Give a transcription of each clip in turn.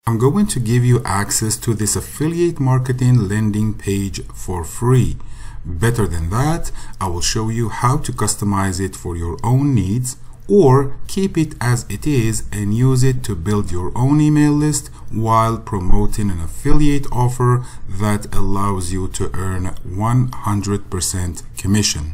I'm going to give you access to this affiliate marketing landing page for free. Better than that, I will show you how to customize it for your own needs, or keep it as it is and use it to build your own email list while promoting an affiliate offer that allows you to earn 100% commission.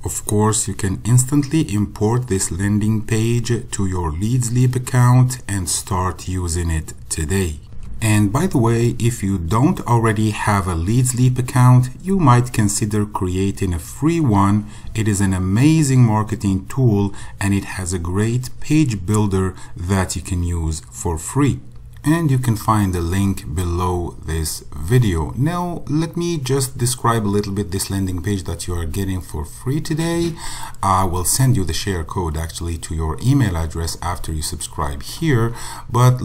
Of course, you can instantly import this landing page to your Leads Leap account and start using it today. And by the way, if you don't already have a Leads Leap account, you might consider creating a free one. It is an amazing marketing tool and it has a great page builder that you can use for free. And you can find the link below this video. Now, let me just describe a little bit this landing page that you are getting for free today. I will send you the share code actually to your email address after you subscribe here. But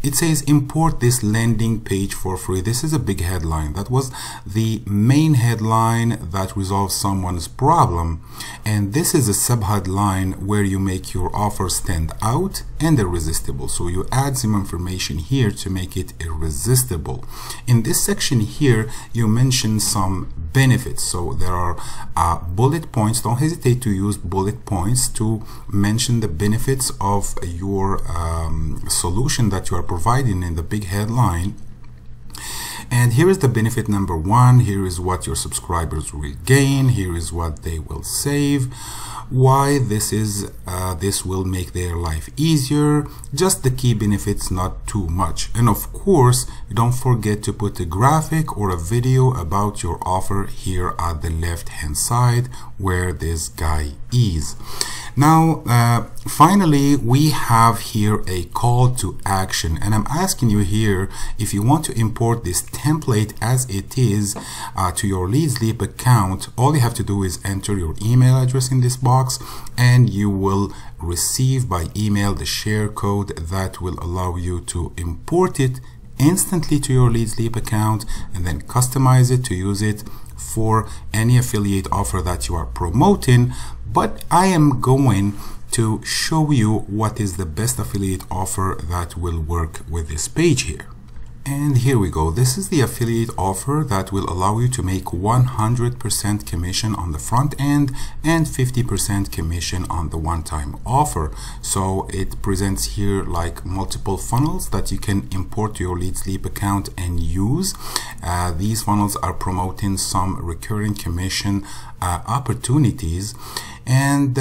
it says import this landing page for free. This is a big headline. That was the main headline that resolves someone's problem. And this is a sub-headline where you make your offer stand out and irresistible. So you add some information here to make it irresistible. In this section here, you mention some benefits. So there are bullet points. Don't hesitate to use bullet points to mention the benefits of your solution that you are providing in the big headline. And here is the benefit number one. Here is what your subscribers will gain. Here is what they will save. Why this will make their life easier. Just the key benefits, not too much. And of course, don't forget to put a graphic or a video about your offer here at the left hand side where this guy is. Now, finally, we have here a call to action, and I'm asking you here if you want to import this template as it is to your Leads Leap account. All you have to do is enter your email address in this box, and you will receive by email the share code that will allow you to import it instantly to your Leads Leap account and then customize it to use it for any affiliate offer that you are promoting. But I am going to show you what is the best affiliate offer that will work with this page here. And here we go. This is the affiliate offer that will allow you to make 100% commission on the front end and 50% commission on the one-time offer. So it presents here like multiple funnels that you can import to your Leads Leap account and use. These funnels are promoting some recurring commission opportunities, and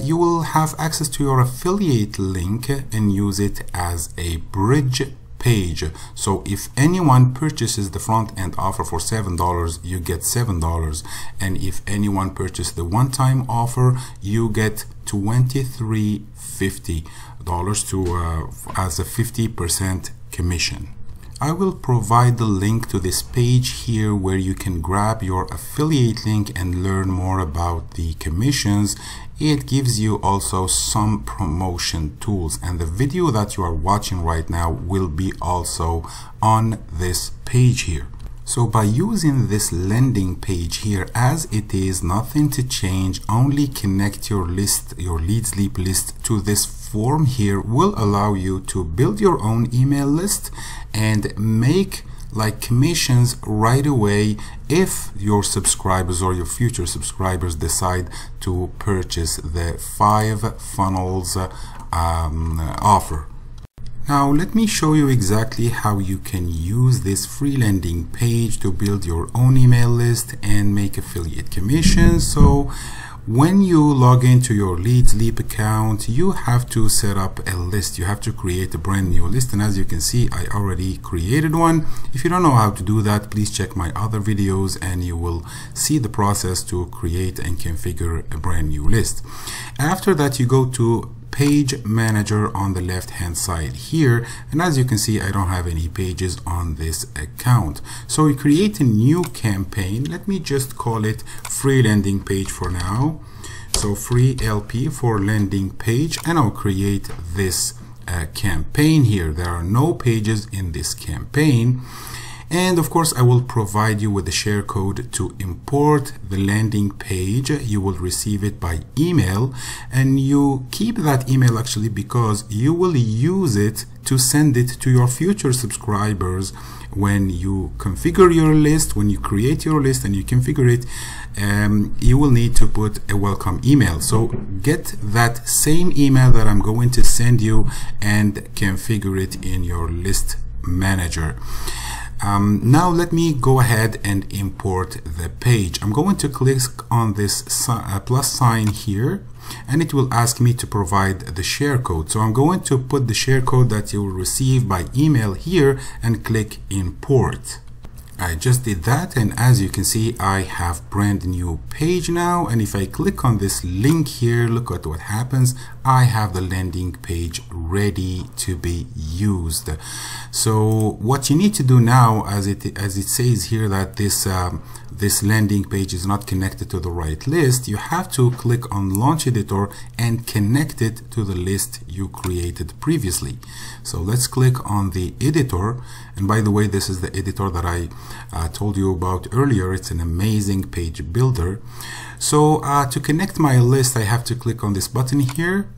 you will have access to your affiliate link and use it as a bridge page. So if anyone purchases the front end offer for $7, you get $7, and if anyone purchases the one-time offer, you get $23.50 as a 50% commission. I will provide the link to this page here where you can grab your affiliate link and learn more about the commissions. It gives you also some promotion tools, and the video that you are watching right now will be also on this page here. So by using this landing page here as it is, nothing to change, only connect your list, your Leads Leap list to this form here will allow you to build your own email list and make like commissions right away if your subscribers or your future subscribers decide to purchase the 5 funnels offer. Now let me show you exactly how you can use this free landing page to build your own email list and make affiliate commissions. So when you log into your Leads Leap account, you have to set up a list. You have to create a brand new list, and as you can see, I already created one. If you don't know how to do that, please check my other videos and you will see the process to create and configure a brand new list. After that, you go to Page Manager on the left hand side here, and as you can see, I don't have any pages on this account. So we create a new campaign. Let me just call it free landing page for now. So free LP for landing page, and I'll create this campaign here. There are no pages in this campaign. And of course I will provide you with the share code to import the landing page. You will receive it by email, and you keep that email actually because you will use it to send it to your future subscribers when you configure your list. When you create your list and you configure it, you will need to put a welcome email. So get that same email that I'm going to send you and configure it in your list manager. Now let me go ahead and import the page. I'm going to click on this plus sign here, and it will ask me to provide the share code. So I'm going to put the share code that you will receive by email here and click import. I just did that, and as you can see I have brand new page now, and if I click on this link here, look at what happens. I have the landing page ready to be used. So what you need to do now, as it says here that this landing page is not connected to the right list, you have to click on Launch Editor and connect it to the list you created previously. So let's click on the editor, and by the way, this is the editor that I told you about earlier. It's an amazing page builder. So to connect my list, I have to click on this button here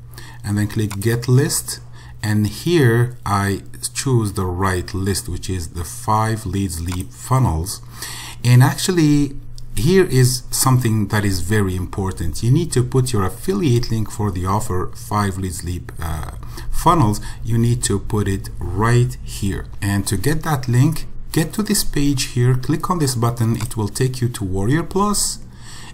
and then click Get List, and here I choose the right list, which is the 5 Leads Leap funnels. And actually here is something that is very important. You need to put your affiliate link for the offer 5 Leads Leap funnels. You need to put it right here, and to get that link, get to this page here, click on this button. It will take you to Warrior Plus,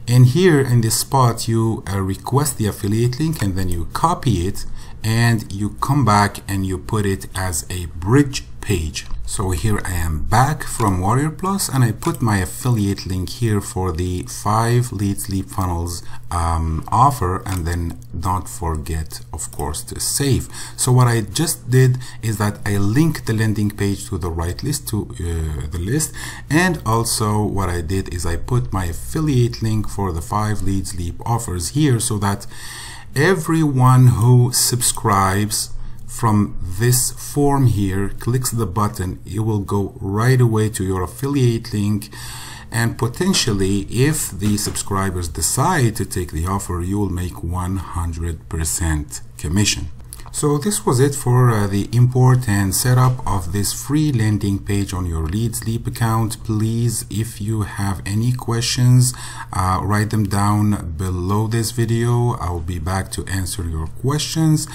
and here in this spot you request the affiliate link, and then you copy it and you come back and you put it as a bridge page. So here I am back from Warrior Plus, and I put my affiliate link here for the 5 Leads Leap funnels offer, and then don't forget of course to save. So what I just did is that I linked the landing page to the right list, to the list, and also what I did is I put my affiliate link for the 5 Leads Leap offers here, so that everyone who subscribes from this form here clicks the button, it will go right away to your affiliate link, and potentially if the subscribers decide to take the offer, you will make 100% commission. So this was it for the import and setup of this free landing page on your Leads Leap account. Please, if you have any questions, write them down below this video. I'll be back to answer your questions.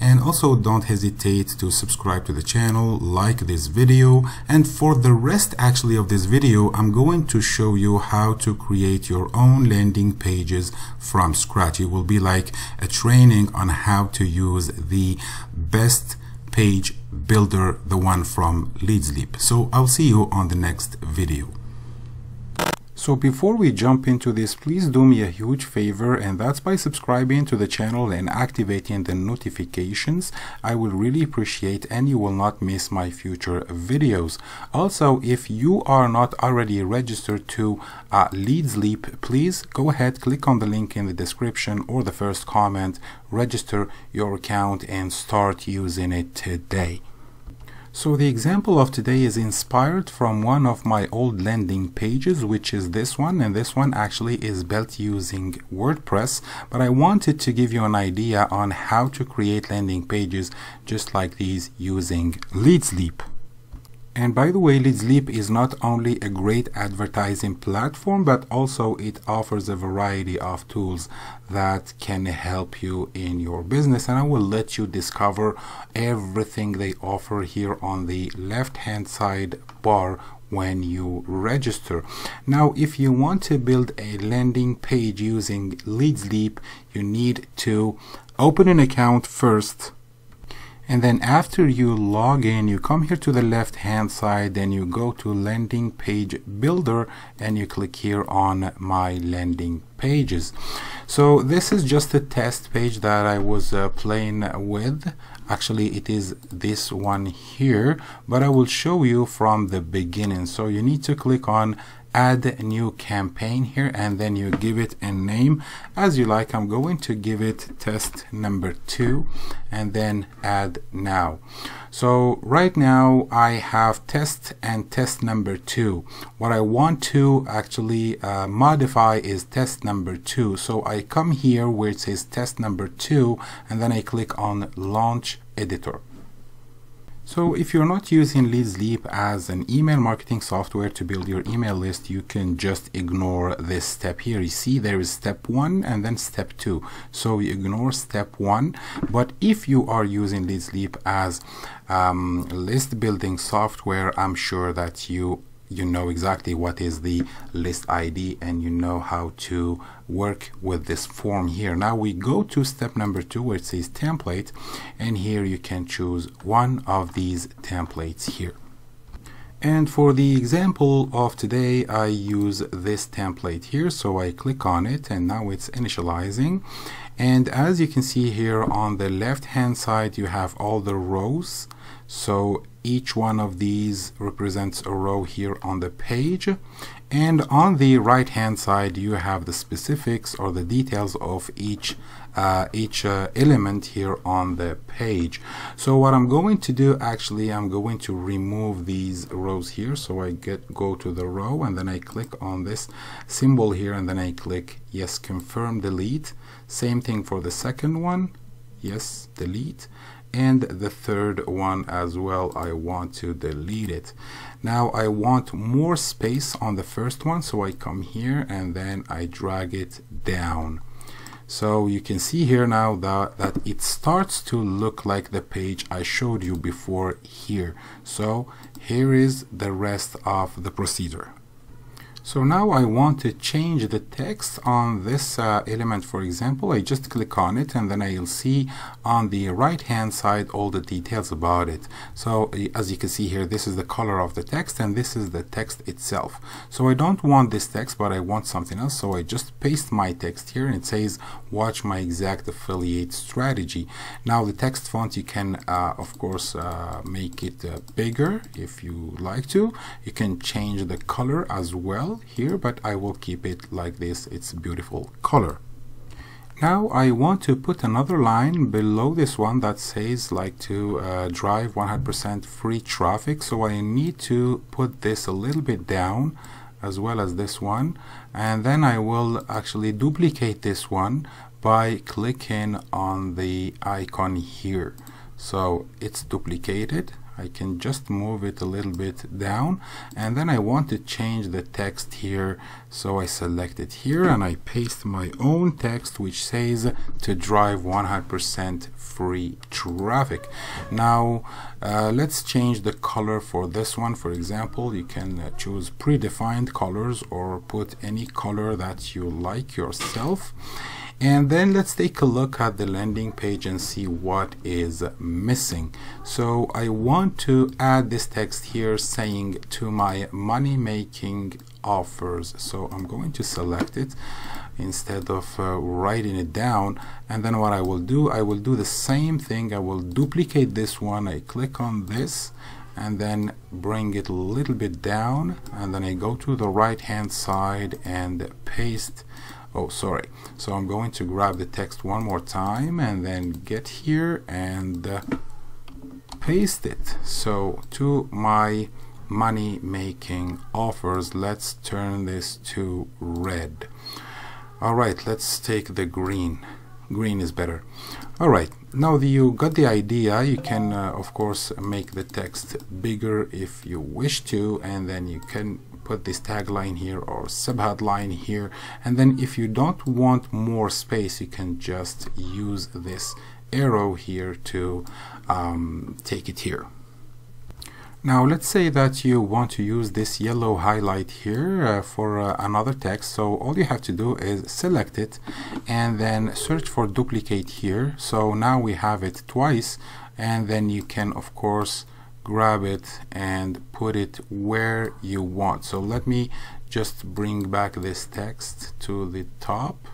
And also don't hesitate to subscribe to the channel, like this video, and for the rest actually of this video, I'm going to show you how to create your own landing pages from scratch. It will be like a training on how to use the best page builder, the one from Leads Leap. So I'll see you on the next video. So before we jump into this, please do me a huge favor, and that's by subscribing to the channel and activating the notifications. I will really appreciate, and you will not miss my future videos. Also, if you are not already registered to Leads Leap, please go ahead, click on the link in the description or the first comment, register your account and start using it today. So the example of today is inspired from one of my old landing pages, which is this one, and this one actually is built using WordPress, but I wanted to give you an idea on how to create landing pages just like these using Leads Leap. And by the way, Leads Leap is not only a great advertising platform, but also it offers a variety of tools that can help you in your business. And I will let you discover everything they offer here on the left-hand side bar when you register. Now, if you want to build a landing page using Leads Leap, you need to open an account first. And then after you log in, you come here to the left hand side, then you go to landing page builder and you click here on my landing pages. So this is just a test page that I was playing with. Actually it is this one here, but I will show you from the beginning. So you need to click on add a new campaign here, and then you give it a name as you like. I'm going to give it test number 2 and then add now. So right now I have test and test number 2. What I want to actually modify is test number 2. So I come here where it says test number 2 and then I click on launch editor. So if you're not using Leads Leap as an email marketing software to build your email list, you can just ignore this step here. You see there is step 1 and then step 2. So you ignore step 1. But if you are using Leads Leap as list building software, I'm sure that you know exactly what is the list ID and you know how to work with this form here. Now we go to step number 2 where it says template, and here you can choose one of these templates here. And for the example of today, I use this template here. So I click on it and now it's initializing. And as you can see here on the left hand side, you have all the rows. So each one of these represents a row here on the page. And on the right hand side, you have the specifics or the details of each element here on the page. So what I'm going to do, actually, I'm going to remove these rows here. So I go to the row and then I click on this symbol here and then I click yes, confirm, delete. Same thing for the second one, yes, delete. And the third one as well, I want to delete it. Now I want more space on the first one, so I come here and then I drag it down. So you can see here now that it starts to look like the page I showed you before here. So here is the rest of the procedure. So now I want to change the text on this element. For example, I just click on it and then I'll see on the right hand side all the details about it. So as you can see here, this is the color of the text and this is the text itself. So I don't want this text, but I want something else. So I just paste my text here and it says watch my exact affiliate strategy. Now the text font, you can of course make it bigger if you like to. You can change the color as well here, but I will keep it like this. It's a beautiful color. Now I want to put another line below this one that says like to drive 100% free traffic. So I need to put this a little bit down as well as this one, and then I will actually duplicate this one by clicking on the icon here. So it's duplicated. I can just move it a little bit down, and then I want to change the text here. So I select it here and I paste my own text which says to drive 100% free traffic. Now let's change the color for this one. For example, you can choose predefined colors or put any color that you like yourself. And then let's take a look at the landing page and see what is missing. So I want to add this text here saying to my money making offers. So I'm going to select it instead of writing it down, and then what I will do the same thing. I will duplicate this one. I click on this and then bring it a little bit down, and then I go to the right hand side and paste. Oh, sorry. So I'm going to grab the text one more time and then get here and paste it. So to my money making offers, let's turn this to red. All right, let's take the green. Green is better. All right, now that you got the idea, you can of course make the text bigger if you wish to, and then you can put this tagline here or subheadline here, and then if you don't want more space, you can just use this arrow here to take it here. Now let's say that you want to use this yellow highlight here for another text. So all you have to do is select it and then search for duplicate here. So now we have it twice, and then you can of course grab it and put it where you want. So let me just bring back this text to the top,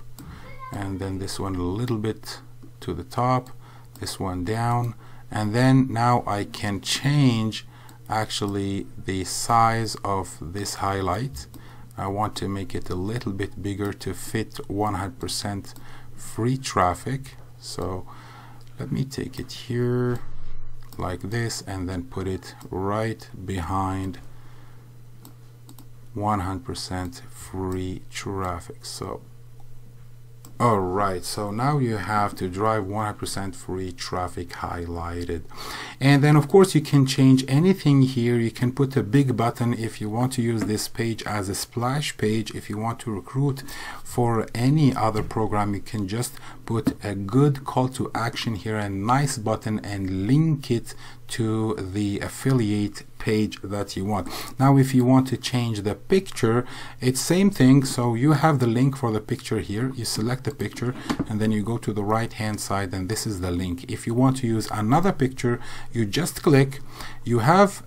and then this one a little bit to the top, this one down, and then now I can change actually the size of this highlight. I want to make it a little bit bigger to fit 100% free traffic. So let me take it here like this and then put it right behind 100% free traffic. So alright, so now you have to drive 100% free traffic highlighted. And then of course you can change anything here. You can put a big button if you want to use this page as a splash page. If you want to recruit for any other program, you can just put a good call to action here, a nice button, and link it to the affiliate page that you want. Now if you want to change the picture, it's same thing. So you have the link for the picture here, you select the picture and then you go to the right hand side and this is the link. If you want to use another picture, you just click. You have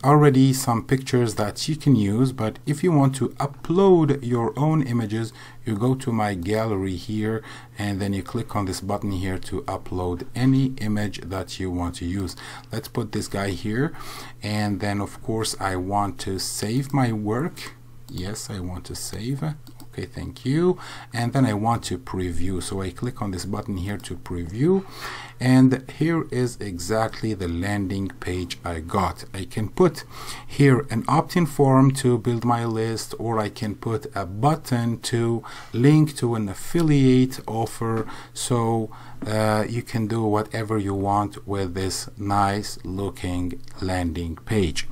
already some pictures that you can use, but if you want to upload your own images, you go to my gallery here and then you click on this button here to upload any image that you want to use. Let's put this guy here, and then of course I want to save my work. Yes, I want to save. Okay, thank you. And then I want to preview, so I click on this button here to preview, and here is exactly the landing page I got. I can put here an opt-in form to build my list, or I can put a button to link to an affiliate offer. So you can do whatever you want with this nice looking landing page.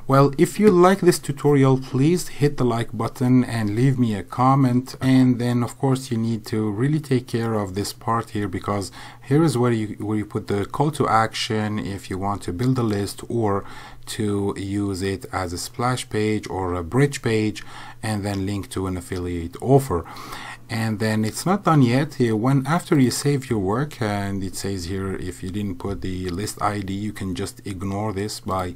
Well, if you like this tutorial, please hit the like button and leave me a comment. And then of course you need to really take care of this part here, because here is where you put the call to action if you want to build a list or to use it as a splash page or a bridge page, and then link to an affiliate offer. And then it's not done yet. When after you save your work, and it says here if you didn't put the list ID, you can just ignore this by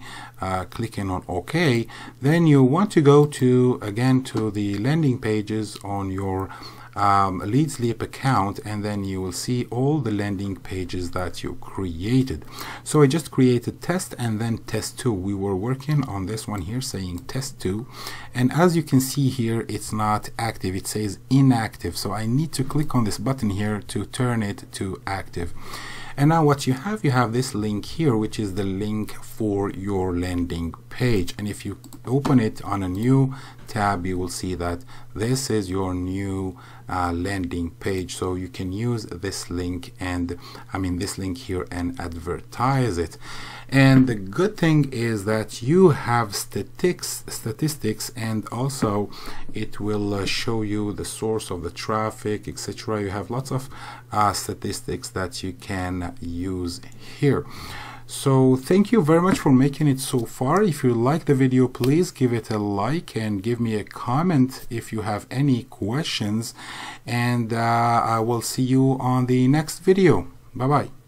clicking on OK. Then you want to go to again to the landing pages on your Leads Leap account, and then you will see all the landing pages that you created. So I just created test and then test 2. We were working on this one here saying test 2, and as you can see here, it's not active, it says inactive. So I need to click on this button here to turn it to active. And now what you have this link here, which is the link for your landing page. And if you open it on a new tab, you will see that this is your new landing page. So you can use this link, and this link here, and advertise it. And the good thing is that you have statistics, and also it will show you the source of the traffic, etc. You have lots of statistics that you can use here. So thank you very much for making it so far. If you like the video, please give it a like and give me a comment if you have any questions, and I will see you on the next video. Bye bye.